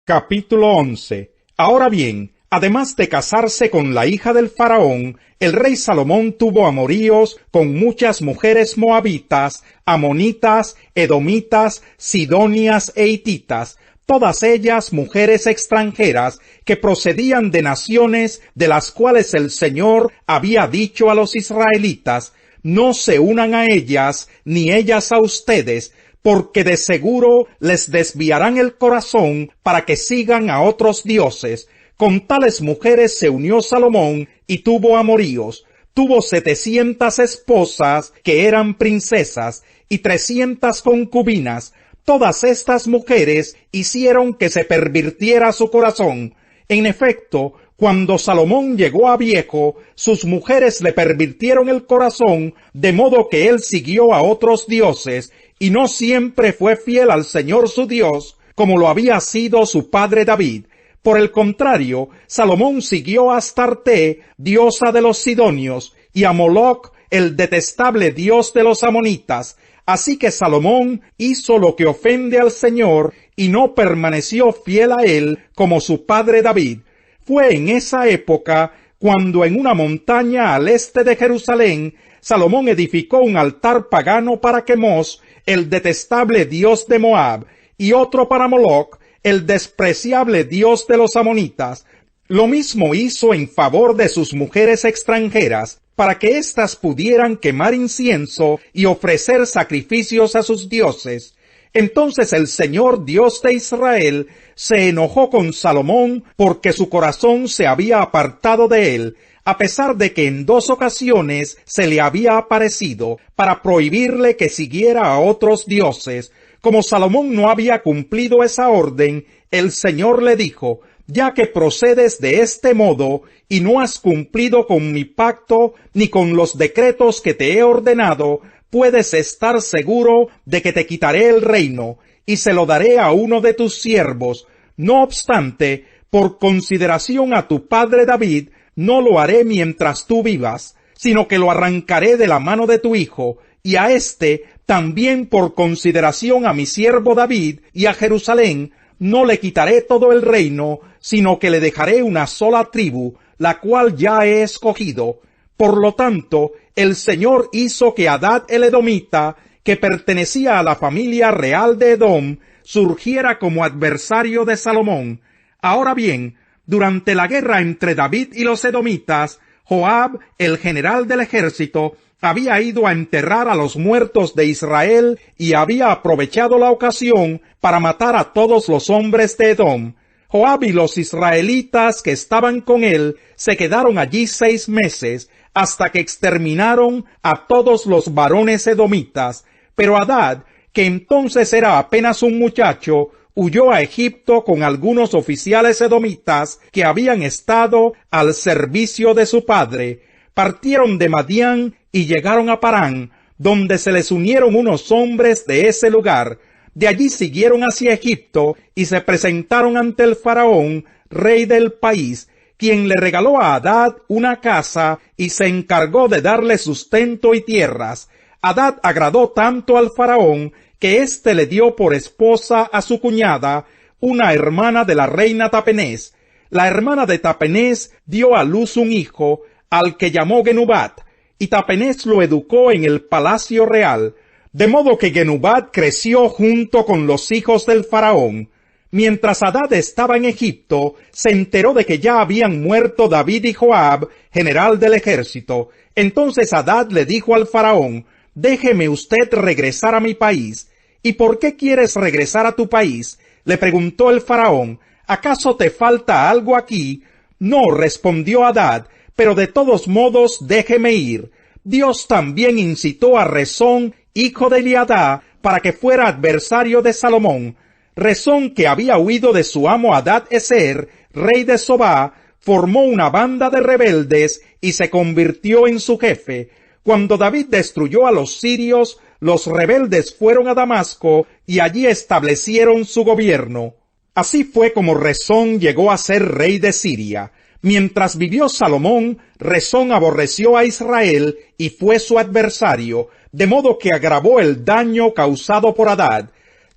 Capítulo 11. Ahora bien, además de casarse con la hija del faraón, el rey Salomón tuvo amoríos con muchas mujeres moabitas, amonitas, edomitas, sidonias e hititas, todas ellas mujeres extranjeras que procedían de naciones de las cuales el Señor había dicho a los israelitas: no se unan a ellas, ni ellas a ustedes, porque de seguro les desviarán el corazón para que sigan a otros dioses. Con tales mujeres se unió Salomón y tuvo amoríos. Tuvo 700 esposas que eran princesas y 300 concubinas. Todas estas mujeres hicieron que se pervirtiera su corazón. En efecto, cuando Salomón llegó a viejo, sus mujeres le pervirtieron el corazón, de modo que él siguió a otros dioses, y no siempre fue fiel al Señor su Dios, como lo había sido su padre David. Por el contrario, Salomón siguió a Astarte, diosa de los sidonios, y a Moloc, el detestable dios de los amonitas. Así que Salomón hizo lo que ofende al Señor, y no permaneció fiel a él como su padre David. Fue en esa época cuando en una montaña al este de Jerusalén, Salomón edificó un altar pagano para Quemos, el detestable dios de Moab, y otro para Moloc, el despreciable dios de los amonitas. Lo mismo hizo en favor de sus mujeres extranjeras, para que éstas pudieran quemar incienso y ofrecer sacrificios a sus dioses. Entonces el Señor Dios de Israel se enojó con Salomón porque su corazón se había apartado de él, a pesar de que en 2 ocasiones se le había aparecido para prohibirle que siguiera a otros dioses. Como Salomón no había cumplido esa orden, el Señor le dijo: ya que procedes de este modo y no has cumplido con mi pacto ni con los decretos que te he ordenado, puedes estar seguro de que te quitaré el reino y se lo daré a uno de tus siervos. No obstante, por consideración a tu padre David, no lo haré mientras tú vivas, sino que lo arrancaré de la mano de tu hijo, y a éste también por consideración a mi siervo David y a Jerusalén, no le quitaré todo el reino, sino que le dejaré una sola tribu, la cual ya he escogido. Por lo tanto, el Señor hizo que Hadad el edomita, que pertenecía a la familia real de Edom, surgiera como adversario de Salomón. Ahora bien, durante la guerra entre David y los edomitas, Joab, el general del ejército, había ido a enterrar a los muertos de Israel y había aprovechado la ocasión para matar a todos los hombres de Edom. Joab y los israelitas que estaban con él se quedaron allí 6 meses, hasta que exterminaron a todos los varones edomitas. Pero Hadad, que entonces era apenas un muchacho, huyó a Egipto con algunos oficiales edomitas que habían estado al servicio de su padre. Partieron de Madián y llegaron a Parán, donde se les unieron unos hombres de ese lugar. De allí siguieron hacia Egipto y se presentaron ante el faraón, rey del país, quien le regaló a Hadad una casa y se encargó de darle sustento y tierras. Hadad agradó tanto al faraón que éste le dio por esposa a su cuñada, una hermana de la reina Tapenés. La hermana de Tapenés dio a luz un hijo, al que llamó Genubat, y Tapenés lo educó en el palacio real, de modo que Genubat creció junto con los hijos del faraón. Mientras Hadad estaba en Egipto, se enteró de que ya habían muerto David y Joab, general del ejército. Entonces Hadad le dijo al faraón: déjeme usted regresar a mi país. ¿Y por qué quieres regresar a tu país?, le preguntó el faraón. ¿Acaso te falta algo aquí? No, respondió Hadad, pero de todos modos déjeme ir. Dios también incitó a Rezón, hijo de Eliadá, para que fuera adversario de Salomón. Rezón, que había huido de su amo Hadad-ezer, rey de Sobá, formó una banda de rebeldes y se convirtió en su jefe. Cuando David destruyó a los sirios, los rebeldes fueron a Damasco y allí establecieron su gobierno. Así fue como Rezón llegó a ser rey de Siria. Mientras vivió Salomón, Rezón aborreció a Israel y fue su adversario, de modo que agravó el daño causado por Hadad.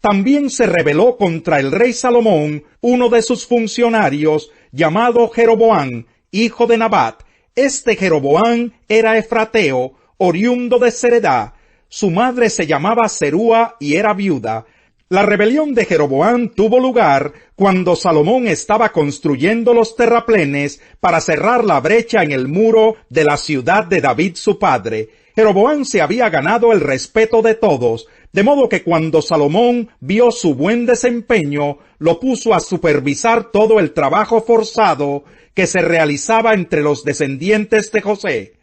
También se rebeló contra el rey Salomón uno de sus funcionarios, llamado Jeroboam, hijo de Nabat. Este Jeroboam era efrateo, oriundo de Zeredá. Su madre se llamaba Serúa y era viuda. La rebelión de Jeroboam tuvo lugar cuando Salomón estaba construyendo los terraplenes para cerrar la brecha en el muro de la ciudad de David su padre. Jeroboam se había ganado el respeto de todos, de modo que cuando Salomón vio su buen desempeño, lo puso a supervisar todo el trabajo forzado que se realizaba entre los descendientes de José.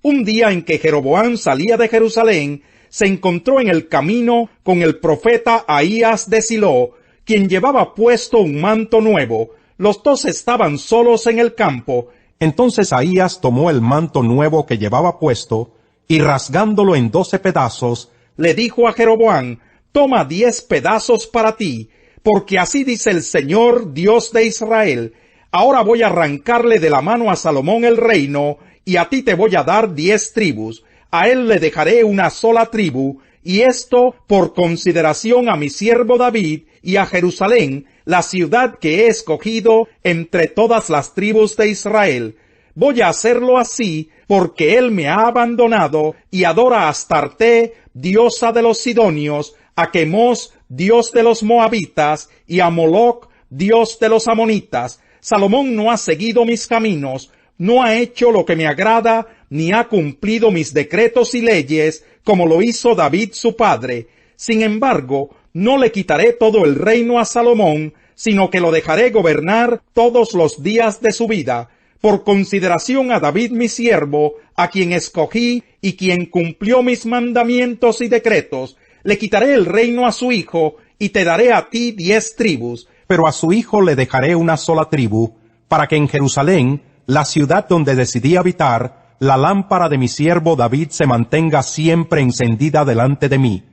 Un día en que Jeroboam salía de Jerusalén, se encontró en el camino con el profeta Ahías de Silo, quien llevaba puesto un manto nuevo. Los dos estaban solos en el campo. Entonces Ahías tomó el manto nuevo que llevaba puesto, y rasgándolo en 12 pedazos, le dijo a Jeroboam: toma 10 pedazos para ti, porque así dice el Señor, Dios de Israel: ahora voy a arrancarle de la mano a Salomón el reino, y a ti te voy a dar 10 tribus. A él le dejaré una sola tribu, y esto por consideración a mi siervo David y a Jerusalén, la ciudad que he escogido entre todas las tribus de Israel. Voy a hacerlo así porque él me ha abandonado y adora a Astarte, diosa de los sidonios, a Quemos, dios de los moabitas, y a Moloc, dios de los amonitas. Salomón no ha seguido mis caminos, no ha hecho lo que me agrada, ni ha cumplido mis decretos y leyes, como lo hizo David su padre. Sin embargo, no le quitaré todo el reino a Salomón, sino que lo dejaré gobernar todos los días de su vida, por consideración a David mi siervo, a quien escogí y quien cumplió mis mandamientos y decretos. Le quitaré el reino a su hijo, y te daré a ti 10 tribus. Pero a su hijo le dejaré una sola tribu, para que en Jerusalén, la ciudad donde decidí habitar, la lámpara de mi siervo David se mantenga siempre encendida delante de mí.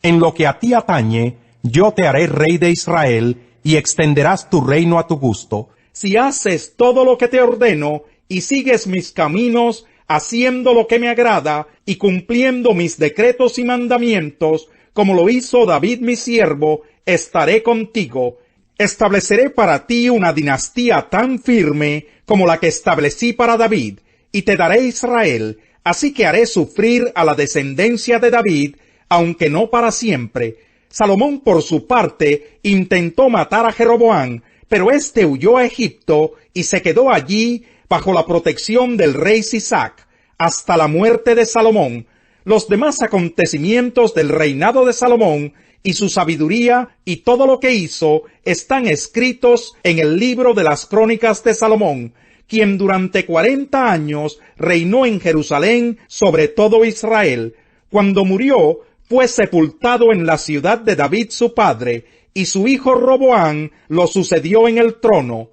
En lo que a ti atañe, yo te haré rey de Israel, y extenderás tu reino a tu gusto. Si haces todo lo que te ordeno, y sigues mis caminos, haciendo lo que me agrada, y cumpliendo mis decretos y mandamientos, como lo hizo David mi siervo, estaré contigo. Estableceré para ti una dinastía tan firme como la que establecí para David, y te daré Israel, así que haré sufrir a la descendencia de David, aunque no para siempre. Salomón, por su parte, intentó matar a Jeroboam, pero éste huyó a Egipto y se quedó allí bajo la protección del rey Sisac, hasta la muerte de Salomón. Los demás acontecimientos del reinado de Salomón y su sabiduría y todo lo que hizo están escritos en el libro de las crónicas de Salomón, quien durante 40 años reinó en Jerusalén sobre todo Israel. Cuando murió, fue sepultado en la ciudad de David su padre, y su hijo Roboam lo sucedió en el trono.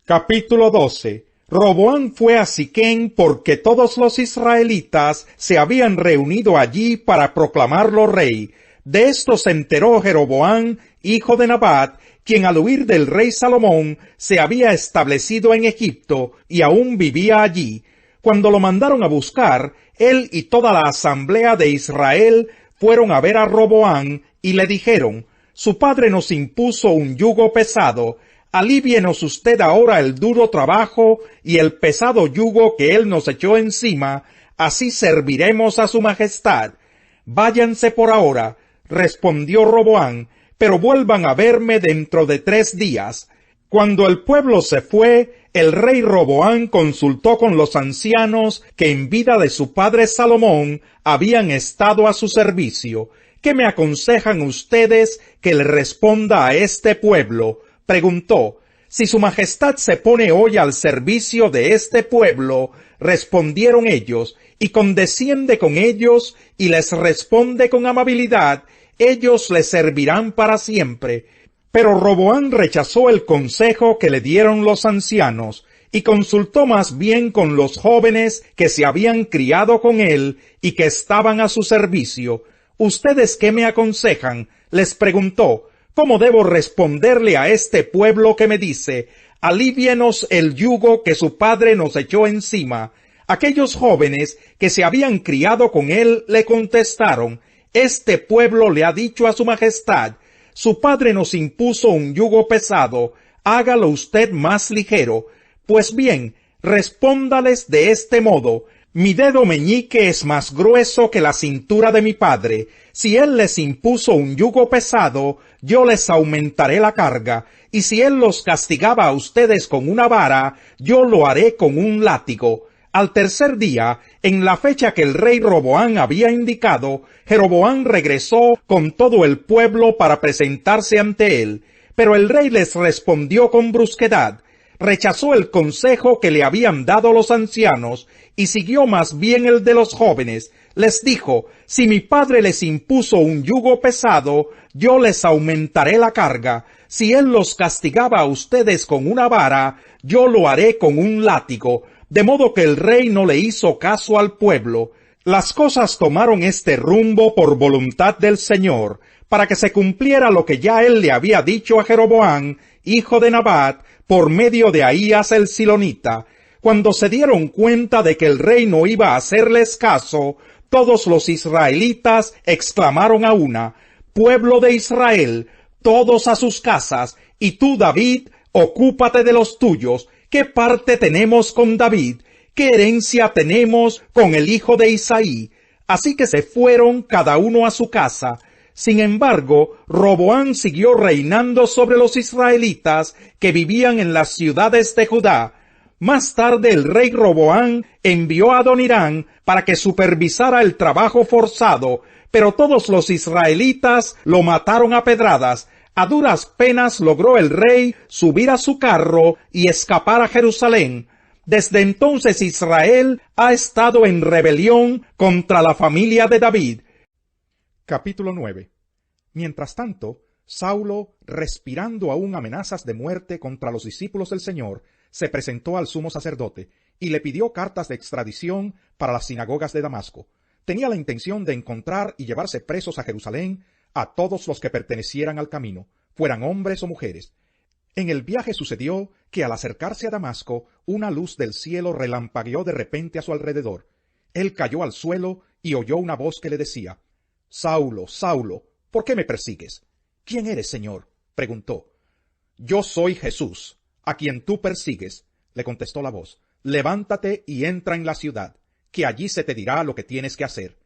Capítulo 12. Roboam fue a Siquem porque todos los israelitas se habían reunido allí para proclamarlo rey. De esto se enteró Jeroboam, hijo de Nabat, quien al huir del rey Salomón se había establecido en Egipto y aún vivía allí. Cuando lo mandaron a buscar, él y toda la asamblea de Israel fueron a ver a Roboam y le dijeron: su padre nos impuso un yugo pesado, alívienos usted ahora el duro trabajo y el pesado yugo que él nos echó encima, así serviremos a su majestad. Váyanse por ahora, respondió Roboam, pero vuelvan a verme dentro de 3 días. Cuando el pueblo se fue, el rey Roboam consultó con los ancianos que en vida de su padre Salomón habían estado a su servicio. ¿Qué me aconsejan ustedes que le responda a este pueblo? Preguntó. Si su majestad se pone hoy al servicio de este pueblo, respondieron ellos, y condesciende con ellos y les responde con amabilidad, ellos le servirán para siempre. Pero Roboam rechazó el consejo que le dieron los ancianos, y consultó más bien con los jóvenes que se habían criado con él y que estaban a su servicio. ¿Ustedes qué me aconsejan? Les preguntó. ¿Cómo debo responderle a este pueblo que me dice: alívienos el yugo que su padre nos echó encima? Aquellos jóvenes que se habían criado con él le contestaron: Este pueblo le ha dicho a su majestad, su padre nos impuso un yugo pesado, hágalo usted más ligero. Pues bien, respóndales de este modo, mi dedo meñique es más grueso que la cintura de mi padre. Si él les impuso un yugo pesado, yo les aumentaré la carga, y si él los castigaba a ustedes con una vara, yo lo haré con un látigo. Al tercer día, en la fecha que el rey Roboam había indicado, Jeroboam regresó con todo el pueblo para presentarse ante él. Pero el rey les respondió con brusquedad, rechazó el consejo que le habían dado los ancianos y siguió más bien el de los jóvenes. Les dijo, si mi padre les impuso un yugo pesado, yo les aumentaré la carga. Si él los castigaba a ustedes con una vara, yo lo haré con un látigo. De modo que el rey no le hizo caso al pueblo. Las cosas tomaron este rumbo por voluntad del Señor, para que se cumpliera lo que ya él le había dicho a Jeroboam, hijo de Nabat, por medio de Ahías el Silonita. Cuando se dieron cuenta de que el rey no iba a hacerles caso, todos los israelitas exclamaron a una, pueblo de Israel, todos a sus casas, y tú, David, ocúpate de los tuyos. ¿Qué parte tenemos con David? ¿Qué herencia tenemos con el hijo de Isaí? Así que se fueron cada uno a su casa. Sin embargo, Roboam siguió reinando sobre los israelitas que vivían en las ciudades de Judá. Más tarde el rey Roboam envió a Adonirán para que supervisara el trabajo forzado, pero todos los israelitas lo mataron a pedradas. A duras penas logró el rey subir a su carro y escapar a Jerusalén. Desde entonces Israel ha estado en rebelión contra la familia de David. Capítulo 9. Mientras tanto, Saulo, respirando aún amenazas de muerte contra los discípulos del Señor, se presentó al sumo sacerdote y le pidió cartas de extradición para las sinagogas de Damasco. Tenía la intención de encontrar y llevarse presos a Jerusalén a todos los que pertenecieran al camino, fueran hombres o mujeres. En el viaje sucedió que al acercarse a Damasco, una luz del cielo relampagueó de repente a su alrededor. Él cayó al suelo y oyó una voz que le decía, Saulo, Saulo, ¿por qué me persigues? ¿Quién eres, Señor? Preguntó. Yo soy Jesús, a quien tú persigues, le contestó la voz. Levántate y entra en la ciudad, que allí se te dirá lo que tienes que hacer.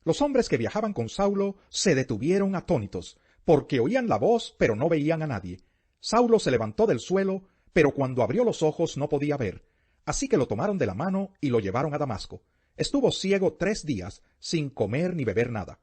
Los hombres que viajaban con Saulo se detuvieron atónitos, porque oían la voz, pero no veían a nadie. Saulo se levantó del suelo, pero cuando abrió los ojos no podía ver. Así que lo tomaron de la mano y lo llevaron a Damasco. Estuvo ciego 3 días, sin comer ni beber nada.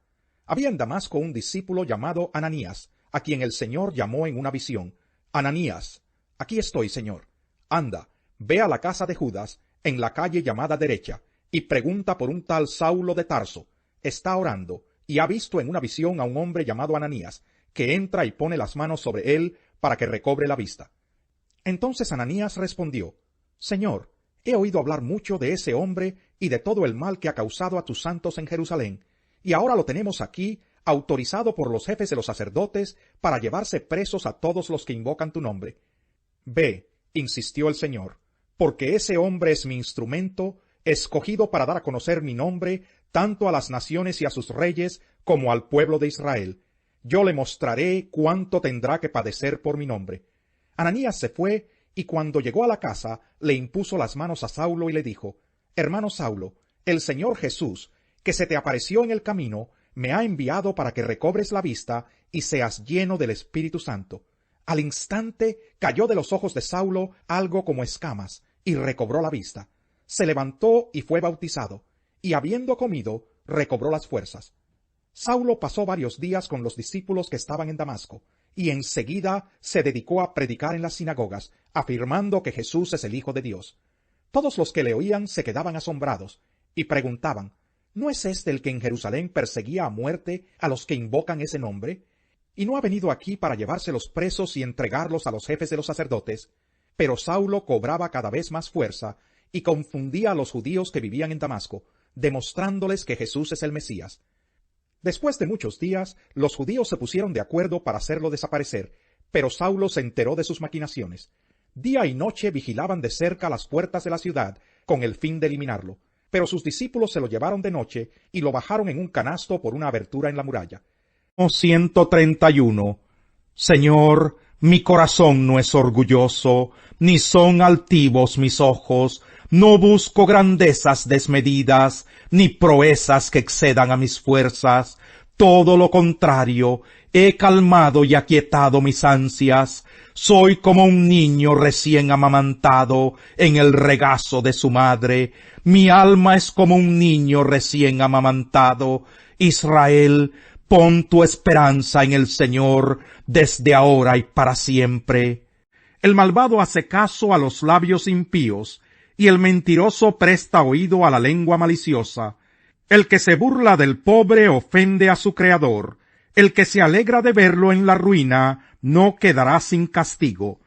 Había en Damasco un discípulo llamado Ananías, a quien el Señor llamó en una visión. Ananías, aquí estoy, Señor. Anda, ve a la casa de Judas, en la calle llamada Derecha, y pregunta por un tal Saulo de Tarso. Está orando, y ha visto en una visión a un hombre llamado Ananías, que entra y pone las manos sobre él para que recobre la vista. Entonces Ananías respondió, Señor, he oído hablar mucho de ese hombre y de todo el mal que ha causado a tus santos en Jerusalén, y ahora lo tenemos aquí, autorizado por los jefes de los sacerdotes, para llevarse presos a todos los que invocan tu nombre. Ve, insistió el Señor, porque ese hombre es mi instrumento, escogido para dar a conocer mi nombre, tanto a las naciones y a sus reyes, como al pueblo de Israel. Yo le mostraré cuánto tendrá que padecer por mi nombre. Ananías se fue, y cuando llegó a la casa, le impuso las manos a Saulo y le dijo, Hermano Saulo, el Señor Jesús, que se te apareció en el camino, me ha enviado para que recobres la vista y seas lleno del Espíritu Santo. Al instante cayó de los ojos de Saulo algo como escamas, y recobró la vista. Se levantó y fue bautizado, y habiendo comido, recobró las fuerzas. Saulo pasó varios días con los discípulos que estaban en Damasco, y enseguida se dedicó a predicar en las sinagogas, afirmando que Jesús es el Hijo de Dios. Todos los que le oían se quedaban asombrados, y preguntaban, ¿no es este el que en Jerusalén perseguía a muerte a los que invocan ese nombre? ¿Y no ha venido aquí para llevarse los presos y entregarlos a los jefes de los sacerdotes? Pero Saulo cobraba cada vez más fuerza, y confundía a los judíos que vivían en Damasco, demostrándoles que Jesús es el Mesías. Después de muchos días, los judíos se pusieron de acuerdo para hacerlo desaparecer, pero Saulo se enteró de sus maquinaciones. Día y noche vigilaban de cerca las puertas de la ciudad, con el fin de eliminarlo. Pero sus discípulos se lo llevaron de noche y lo bajaron en un canasto por una abertura en la muralla. 131. Señor, mi corazón no es orgulloso, ni son altivos mis ojos, no busco grandezas desmedidas, ni proezas que excedan a mis fuerzas. Todo lo contrario, he calmado y aquietado mis ansias. Soy como un niño recién amamantado en el regazo de su madre. Mi alma es como un niño recién amamantado. Israel, pon tu esperanza en el Señor desde ahora y para siempre. El malvado hace caso a los labios impíos, y el mentiroso presta oído a la lengua maliciosa. El que se burla del pobre ofende a su Creador. El que se alegra de verlo en la ruina no quedará sin castigo.